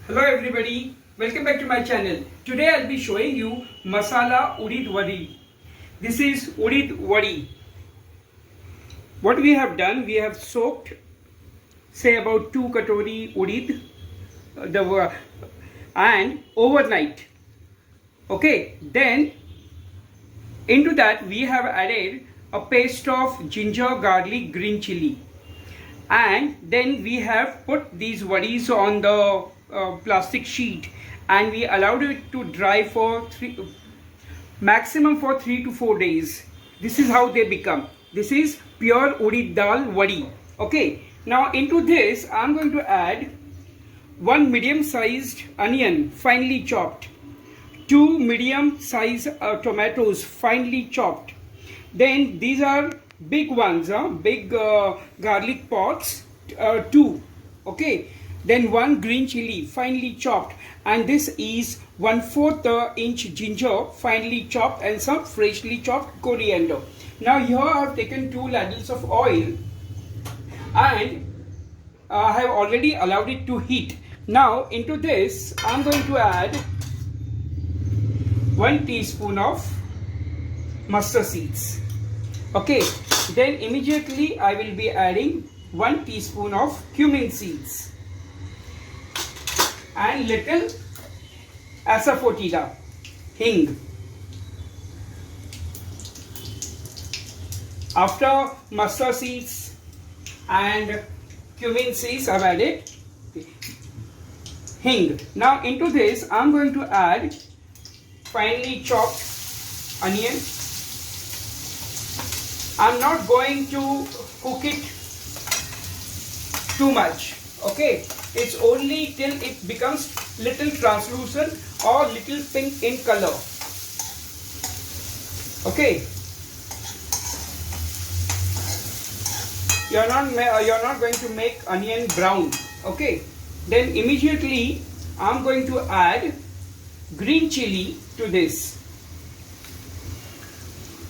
Hello everybody, welcome back to my channel. Today I'll be showing you Masala Udid Vadi. This is Udid Vadi. What we have done, we have soaked say about 2 katori udid and overnight. Okay, then into that we have added a paste of ginger, garlic, green chili, and then we have put these wadis on the plastic sheet and we allowed it to dry for maximum for 3 to 4 days. This is how they become. This is pure udid dal wadi. Okay, now into this I'm going to add 1 medium sized onion finely chopped, 2 medium sized tomatoes finely chopped. Then these are big ones, big garlic pots, 2. Okay, then 1 green chili finely chopped, and this is 1/4 inch ginger finely chopped and some freshly chopped coriander. Now here I have taken 2 ladles of oil and I have already allowed it to heat. Now into this I am going to add 1 teaspoon of mustard seeds. Okay, then immediately I will be adding 1 teaspoon of cumin seeds and little asafoetida, hing. After mustard seeds and cumin seeds, I've added hing. Now into this I'm going to add finely chopped onion. I'm not going to cook it too much. Okay, it's only till it becomes little translucent or little pink in color. Okay, you're not going to make onion brown. Okay, then immediately I'm going to add green chili to this.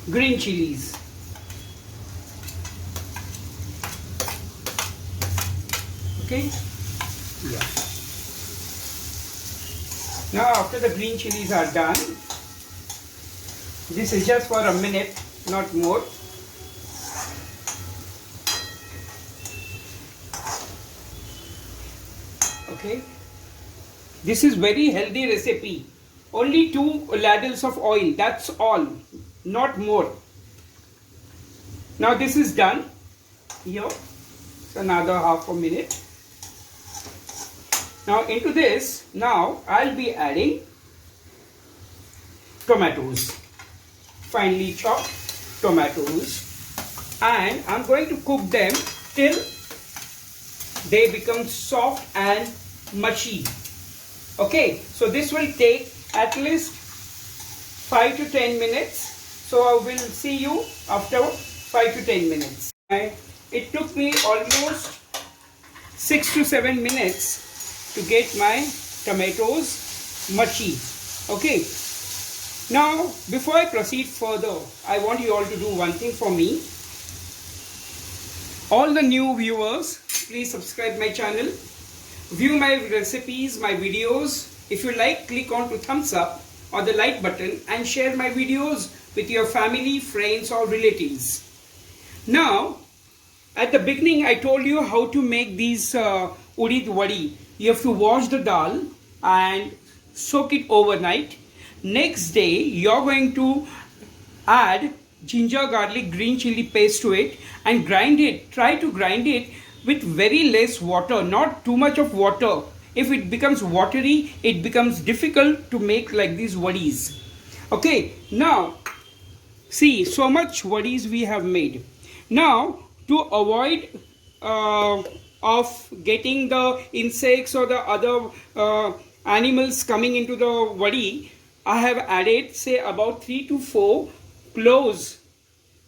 Green chilies. Okay. Yeah. Now after the green chilies are done, this is just for a minute, not more. Okay. This is very healthy recipe. Only 2 ladles of oil, that's all, not more. Now this is done. Here, it's another half a minute. Now into this, now I'll be adding tomatoes, finely chopped tomatoes, and I'm going to cook them till they become soft and mushy. Okay, so this will take at least 5 to 10 minutes. So I will see you after 5 to 10 minutes. It took me almost 6 to 7 minutes to get my tomatoes mushy. Okay, now before I proceed further, I want you all to do one thing for me. All the new viewers, please subscribe my channel, view my recipes, my videos. If you like, click on to thumbs up or the like button and share my videos with your family, friends or relatives. Now at the beginning I told you how to make these udid vadi. You have to wash the dal and soak it overnight. Next day you're going to add ginger, garlic, green chili paste to it and grind it. Try to grind it with very less water, not too much of water. If it becomes watery, it becomes difficult to make like these wadis. Okay, now see, so much wadis we have made. Now to avoid of getting the insects or the other animals coming into the vadi, I have added say about 3 to 4 cloves,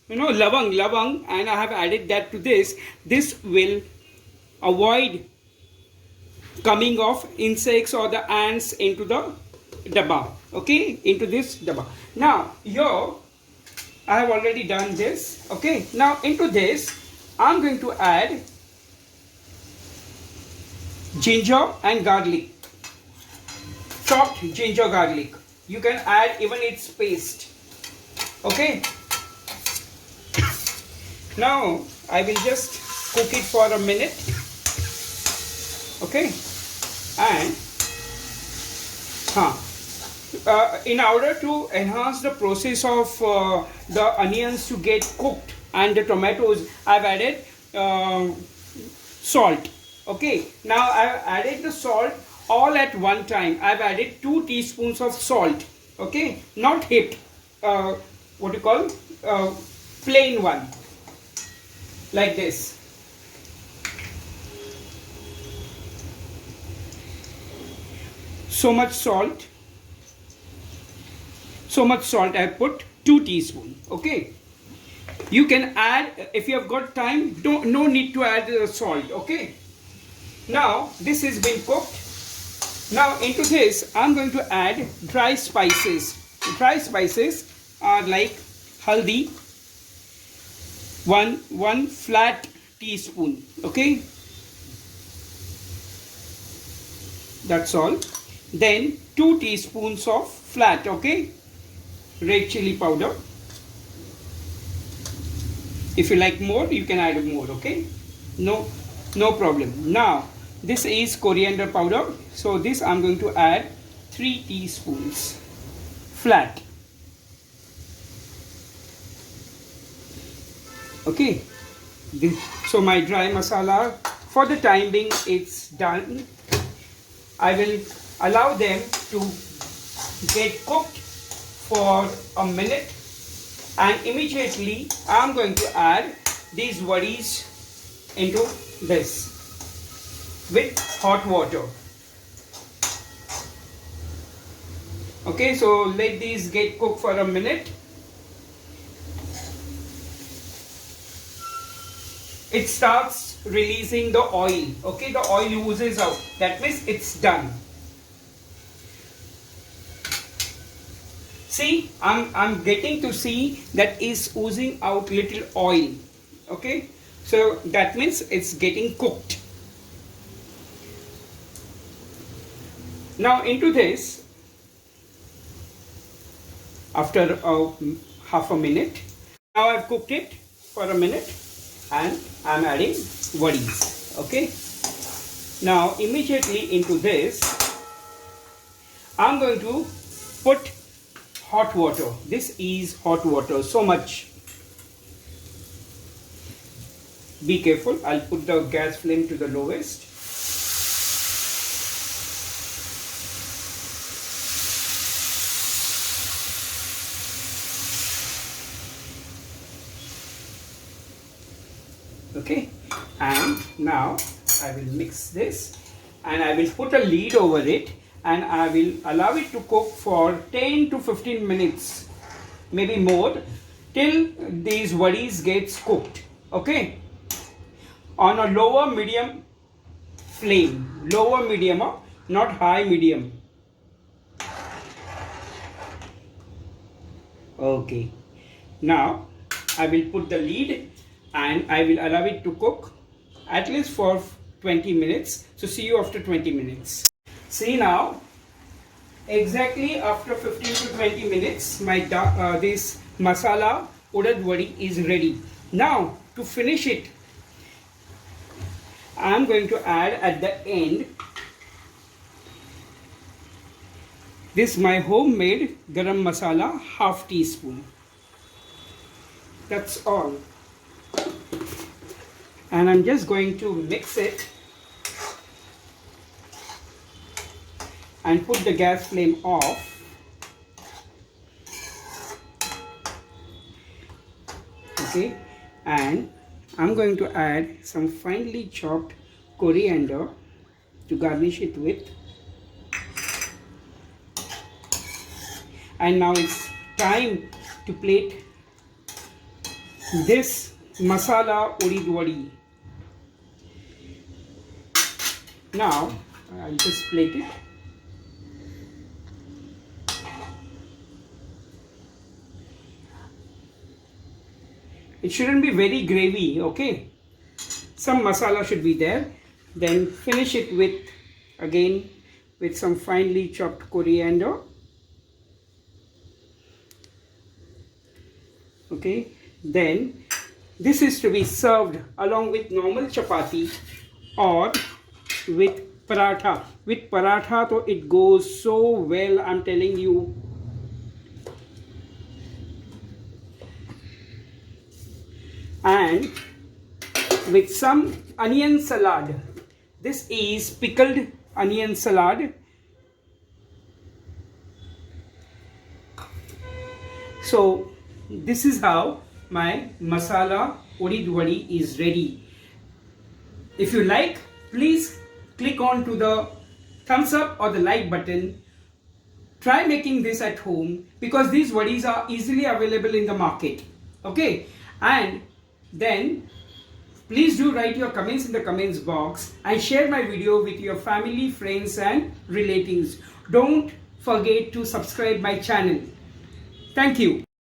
lavang, and I have added that to this. This will avoid coming of insects or the ants into the dabba. Okay, into this dabba. Now here I have already done this. Okay, now into this I'm going to add ginger and garlic. chopped ginger garlic. You can add even its paste. Okay. Now I will just cook it for a minute. Okay. And in order to enhance the process of the onions to get cooked and the tomatoes, I've added salt. Okay, now I've added the salt all at one time. I've added 2 teaspoons of salt. Okay, not hit, what you call plain one, like this. So much salt I put, 2 teaspoons. Okay, you can add if you have got time. No need to add salt. Okay, now this has been cooked. Now into this I'm going to add dry spices. Dry spices are like haldi, one flat teaspoon. Okay, that's all. Then 2 teaspoons of flat, okay, red chili powder. If you like more, you can add more. Okay, no problem. Now this is coriander powder, so this I'm going to add 3 teaspoons flat. Okay, so my dry masala, for the time being, it's done. I will allow them to get cooked for a minute, and immediately I'm going to add these vadis into this with hot water. Okay, so let these get cooked for a minute. It starts releasing the oil. Okay, the oil oozes out. That means it's done. See, I'm getting to see that is oozing out little oil. Okay, so that means it's getting cooked. Now into this, after half a minute, now I've cooked it for a minute and I'm adding vadis. Okay, now immediately into this I'm going to put hot water. This is hot water, so much. Be careful, I'll put the gas flame to the lowest. Okay, and now I will mix this and I will put a lid over it and I will allow it to cook for 10 to 15 minutes, maybe more, till these vadis gets cooked. Okay, on a lower medium flame, lower medium, not high medium. Okay, now I will put the lid and I will allow it to cook at least for 20 minutes. So see you after 20 minutes. See now, exactly after 15 to 20 minutes, my this masala udid vadi is ready. Now to finish it, I am going to add at the end this my homemade garam masala, half teaspoon. That's all. And I'm just going to mix it and put the gas flame off. Okay, and I'm going to add some finely chopped coriander to garnish it with. And now it's time to plate this masala udid vadi. Now I'll just plate it. It shouldn't be very gravy, okay? Some masala should be there. Then finish it with again with some finely chopped coriander. Okay, then this is to be served along with normal chapati or with paratha. With paratha, so it goes so well, I'm telling you. And with some onion salad. This is pickled onion salad. So this is how my masala udid vadi is ready. If you like, please click on to the thumbs up or the like button. Try making this at home because these vadis are easily available in the market. Okay, and then please do write your comments in the comments box and share my video with your family, friends and relatives. Don't forget to subscribe my channel. Thank you.